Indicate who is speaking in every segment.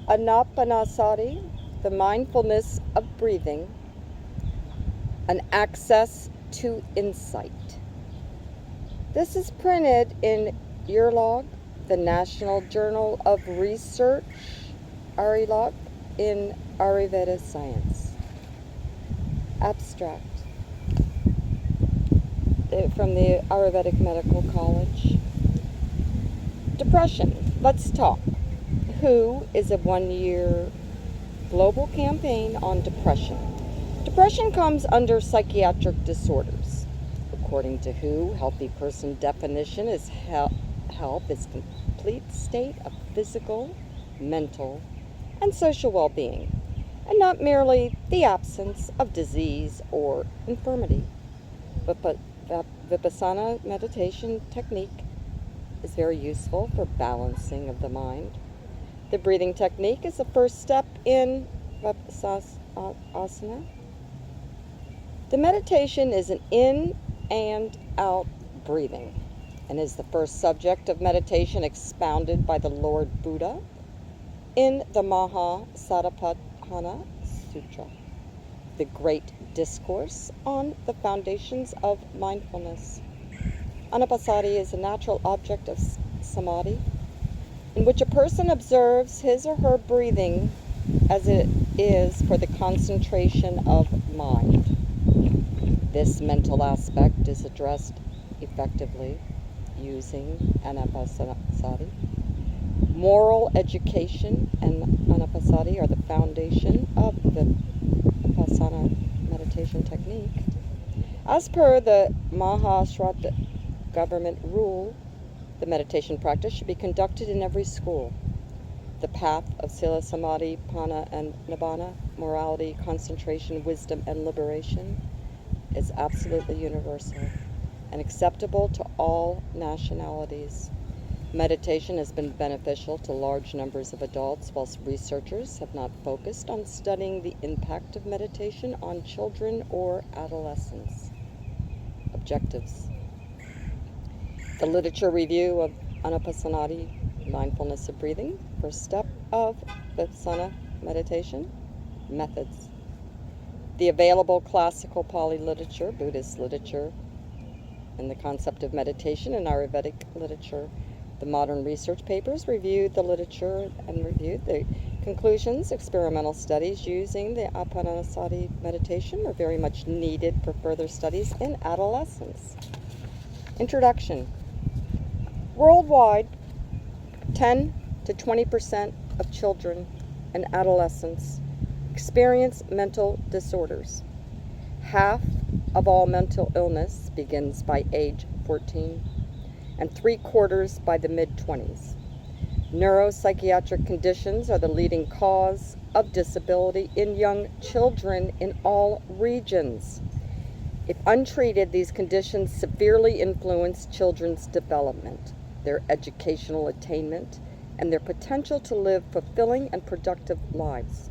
Speaker 1: Anapanasati, the mindfulness of breathing, an access to insight. This is printed in Yearlog, the National Journal of Research, Arilog, in Ayurveda Science. Abstract from the Ayurvedic Medical College. Depression. Let's talk. WHO is a 1-year global campaign on depression. Depression comes under psychiatric disorders. According to WHO, healthy person definition is health is complete state of physical, mental, and social well-being, and not merely the absence of disease or infirmity. Vipassana meditation technique is very useful for balancing of the mind. The breathing technique is the first step in Vipassana. The meditation is an in and out breathing and is the first subject of meditation expounded by the Lord Buddha in the Satipatthana Sutra, the great discourse on the foundations of mindfulness. Anapanasati is a natural object of samadhi, in which a person observes his or her breathing as it is for the concentration of mind. This mental aspect is addressed effectively using Anapanasati. Moral education and Anapanasati are the foundation of the Vipassana meditation technique. As per the Maharashtra government rule, the meditation practice should be conducted in every school. The path of Sila, Samadhi, Pana, and Nibbana, morality, concentration, wisdom, and liberation, is absolutely universal and acceptable to all nationalities. Meditation has been beneficial to large numbers of adults, whilst researchers have not focused on studying the impact of meditation on children or adolescents. Objectives. The literature review of Anapanasati, mindfulness of breathing, first step of Vipassana meditation, methods. The available classical Pali literature, Buddhist literature, and the concept of meditation in Ayurvedic literature. The modern research papers reviewed the literature and reviewed the conclusions. Experimental studies using the Anapanasati meditation are very much needed for further studies in adolescence. Introduction. Worldwide, 10 to 20% of children and adolescents experience mental disorders. Half of all mental illness begins by age 14, and 3/4 by the mid-20s. Neuropsychiatric conditions are the leading cause of disability in young children in all regions. If untreated, these conditions severely influence children's development, their educational attainment, and their potential to live fulfilling and productive lives.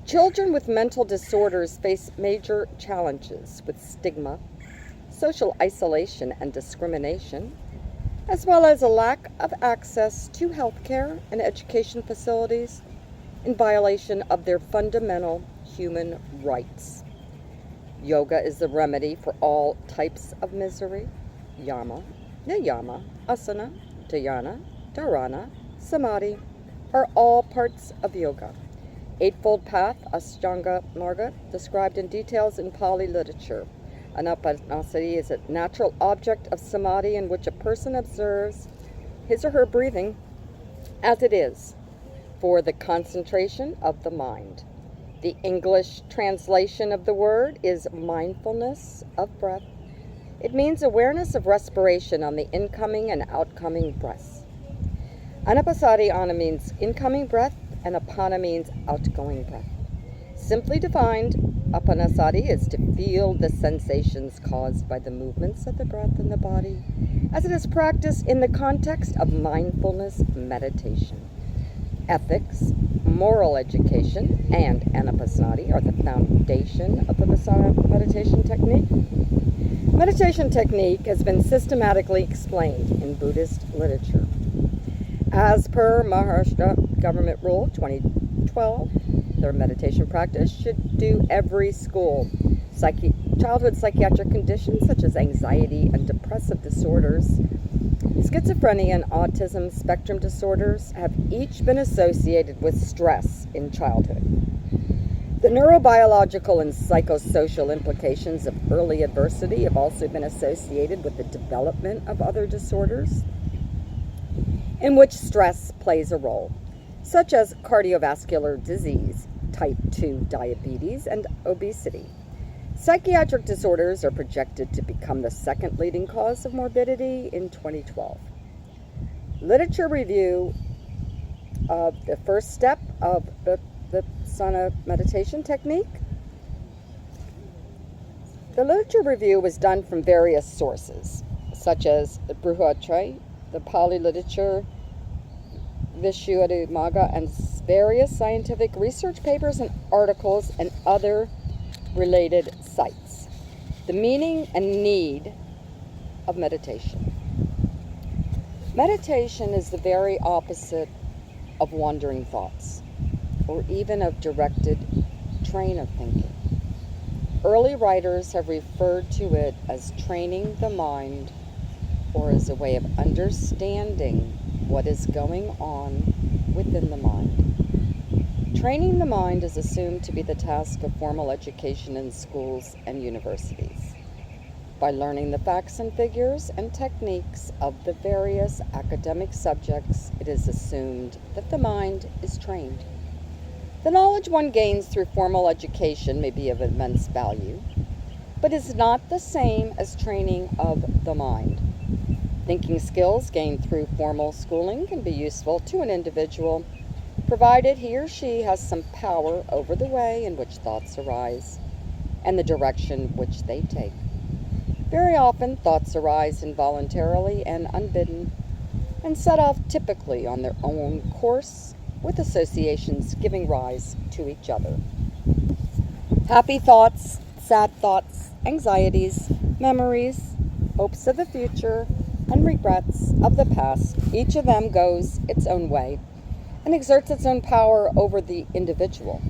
Speaker 1: Children with mental disorders face major challenges with stigma, social isolation and discrimination, as well as a lack of access to health care and education facilities in violation of their fundamental human rights. Yoga is the remedy for all types of misery. Yama, niyama, asana, dhyana, dharana, samadhi are all parts of yoga. Eightfold Path, Ashtanga Marga, described in details in Pali literature. Anapanasati is a natural object of samadhi in which a person observes his or her breathing as it is for the concentration of the mind. The English translation of the word is mindfulness of breath. It means awareness of respiration on the incoming and outgoing breaths. Anapanasati, ana means incoming breath, and apana means outgoing breath. Simply defined, Apanasati is to feel the sensations caused by the movements of the breath in the body, as it is practiced in the context of mindfulness meditation. Ethics, moral education, and Anapanasati are the foundation of the Vipassana meditation technique. Meditation technique has been systematically explained in Buddhist literature. As per Maharashtra Government Rule 2012, their meditation practice should do every school. Childhood psychiatric conditions such as anxiety and depressive disorders, schizophrenia, and autism spectrum disorders have each been associated with stress in childhood. The neurobiological and psychosocial implications of early adversity have also been associated with the development of other disorders in which stress plays a role, such as cardiovascular disease, type 2 diabetes, and obesity. Psychiatric disorders are projected to become the second leading cause of morbidity in 2012. Literature review of the first step of the Vipassana meditation technique. The literature review was done from various sources, such as the Bruhatra, the Pali literature, Visuddhimagga, and various scientific research papers and articles and other related sites. The meaning and need of meditation. Meditation is the very opposite of wandering thoughts, or even of directed train of thinking. Early writers have referred to it as training the mind, or as a way of understanding what is going on within the mind. Training the mind is assumed to be the task of formal education in schools and universities. By learning the facts and figures and techniques of the various academic subjects, it is assumed that the mind is trained. The knowledge one gains through formal education may be of immense value, but is not the same as training of the mind. Thinking skills gained through formal schooling can be useful to an individual, provided he or she has some power over the way in which thoughts arise and the direction which they take. Very often, thoughts arise involuntarily and unbidden and set off typically on their own course, with associations giving rise to each other. Happy thoughts, sad thoughts, anxieties, memories, hopes of the future, and regrets of the past, each of them goes its own way and exerts its own power over the individual.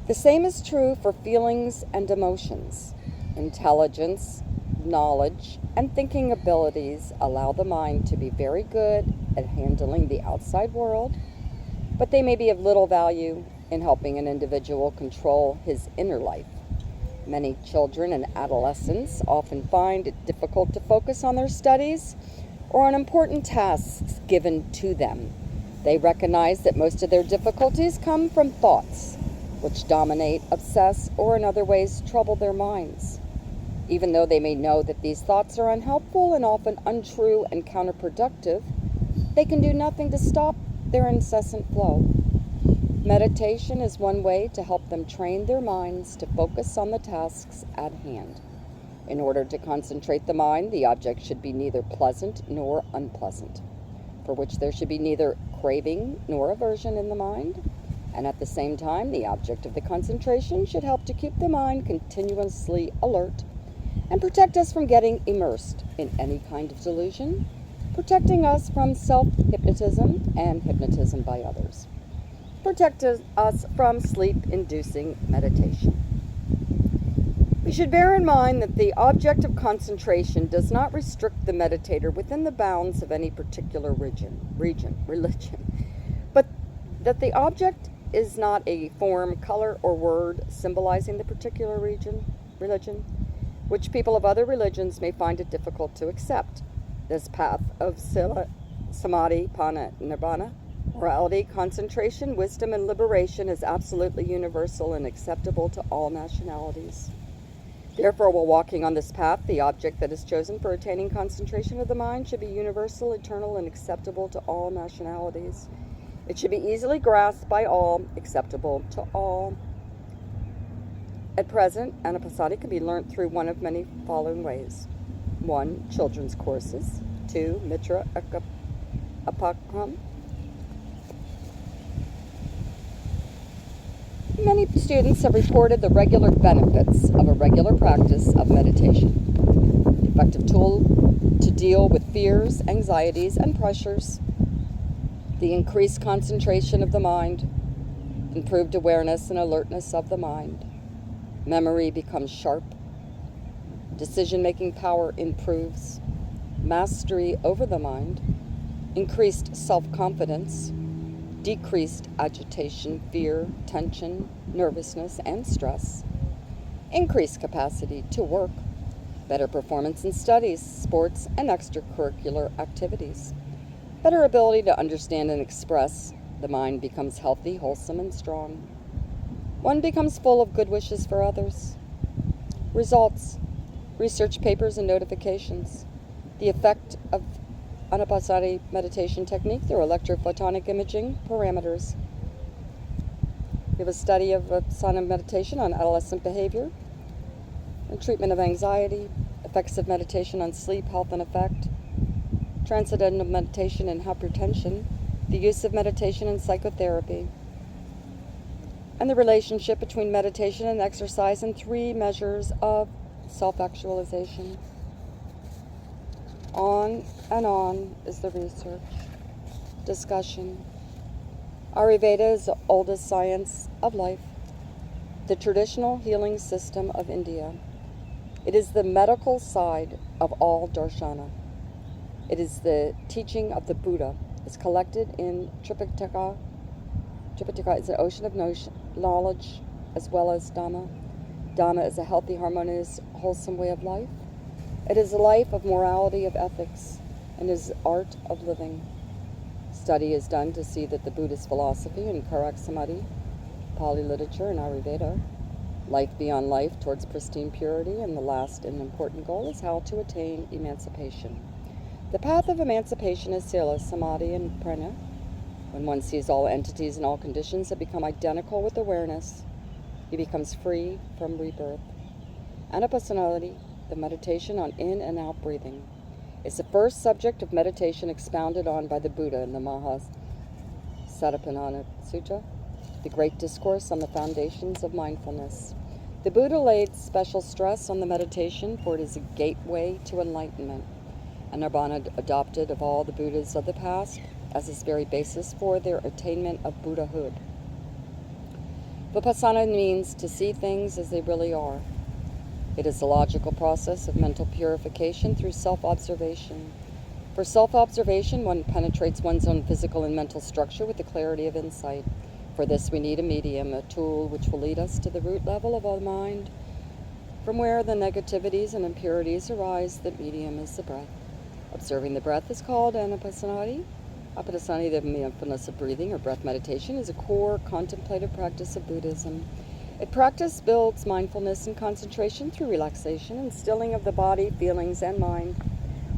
Speaker 1: The same is true for feelings and emotions. Intelligence, knowledge, and thinking abilities allow the mind to be very good at handling the outside world, but they may be of little value in helping an individual control his inner life. Many children and adolescents often find it difficult to focus on their studies or on important tasks given to them. They recognize that most of their difficulties come from thoughts, which dominate, obsess, or in other ways trouble their minds. Even though they may know that these thoughts are unhelpful and often untrue and counterproductive, they can do nothing to stop their incessant flow. Meditation is one way to help them train their minds to focus on the tasks at hand. In order to concentrate the mind, the object should be neither pleasant nor unpleasant, for which there should be neither craving nor aversion in the mind, and at the same time, the object of the concentration should help to keep the mind continuously alert and protect us from getting immersed in any kind of delusion, protecting us from self-hypnotism and hypnotism by others. Protect us from sleep-inducing meditation. We should bear in mind that the object of concentration does not restrict the meditator within the bounds of any particular religion, but that the object is not a form, color, or word symbolizing the particular religion, which people of other religions may find it difficult to accept. This path of sila, samadhi, pana, nirvana, morality, concentration, wisdom, and liberation is absolutely universal and acceptable to all nationalities. Therefore, while walking on this path, the object that is chosen for attaining concentration of the mind should be universal, eternal, and acceptable to all nationalities. It should be easily grasped by all, acceptable to all. At present, Anapanasati can be learnt through one of many following ways. 1. Children's courses. 2. Mitra Apakram. Many students have reported the regular benefits of a regular practice of meditation. Effective tool to deal with fears, anxieties, and pressures. the increased concentration of the mind, improved awareness and alertness of the mind. Memory becomes sharp. Decision-making power improves. Mastery over the mind. Increased self-confidence. Decreased agitation, fear, tension, nervousness, and stress. Increased capacity to work. Better performance in studies, sports, and extracurricular activities. Better ability to understand and express. The mind becomes healthy, wholesome, and strong. One becomes full of good wishes for others. Results: research papers and notifications. The effect of Anapanasati meditation technique through electrophotonic imaging parameters. We have a study of silent meditation on adolescent behavior and treatment of anxiety, effects of meditation on sleep, health, and effect, transcendental meditation and hypertension, the use of meditation in psychotherapy, and the relationship between meditation and exercise, and 3 measures of self-actualization. On and on is the research, discussion. Ayurveda is the oldest science of life, the traditional healing system of India. It is the medical side of all darshana. It is the teaching of the Buddha. It's collected in Tripitaka. Tripitaka is an ocean of knowledge as well as Dhamma. Dhamma is a healthy, harmonious, wholesome way of life. It is a life of morality, of ethics, and is art of living. Study is done to see that the Buddhist philosophy and correct samadhi, Pali literature, and Ayurveda, life beyond life towards pristine purity, and the last and important goal is how to attain emancipation. The path of emancipation is sila, samadhi, and prana. When one sees all entities and all conditions that become identical with awareness, he becomes free from rebirth. Anapanasati, the meditation on in and out breathing, is the first subject of meditation expounded on by the Buddha in the Satipatthana Sutta, the great discourse on the foundations of mindfulness. The Buddha laid special stress on the meditation, for it is a gateway to enlightenment. Anapanasati adopted of all the Buddhas of the past as its very basis for their attainment of Buddhahood. Vipassana means to see things as they really are. It is a logical process of mental purification through self-observation. For self-observation, one penetrates one's own physical and mental structure with the clarity of insight. For this, we need a medium, a tool which will lead us to the root level of our mind. From where the negativities and impurities arise, the medium is the breath. Observing the breath is called Anapanasati. Anapanasati, the mindfulness of breathing or breath meditation, is a core contemplative practice of Buddhism. A practice builds mindfulness and concentration through relaxation and stilling of the body, feelings, and mind.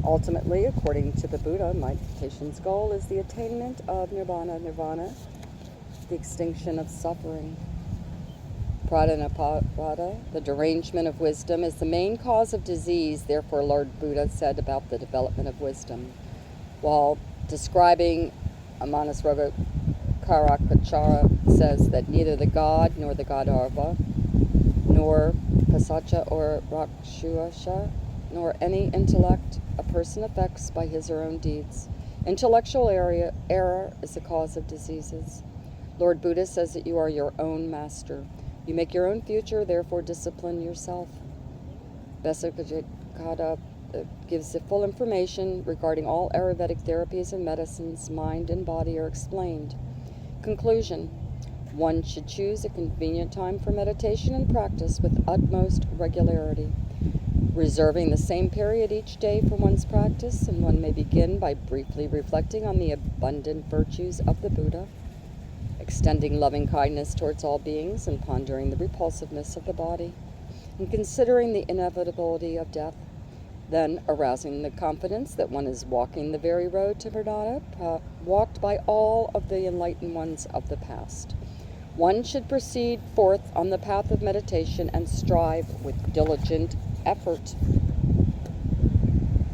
Speaker 1: Ultimately, according to the Buddha, meditation's goal is the attainment of nirvana, the extinction of suffering. Pradanapada, the derangement of wisdom, is the main cause of disease. Therefore, Lord Buddha said about the development of wisdom, while describing Manasroga Karakachara, says that neither the god nor the Gandharva, nor Pasacha or Rakshasha, nor any intellect a person affects by his or own deeds. Intellectual error is the cause of diseases. Lord Buddha says that you are your own master. You make your own future, therefore discipline yourself. Besakajikada gives the full information regarding all Ayurvedic therapies and medicines. Mind and body are explained. Conclusion: one should choose a convenient time for meditation and practice with utmost regularity, reserving the same period each day for one's practice, and one may begin by briefly reflecting on the abundant virtues of the Buddha, extending loving kindness towards all beings, and pondering the repulsiveness of the body, and considering the inevitability of death, then arousing the confidence that one is walking the very road to nirvana, walked by all of the enlightened ones of the past. One should proceed forth on the path of meditation and strive with diligent effort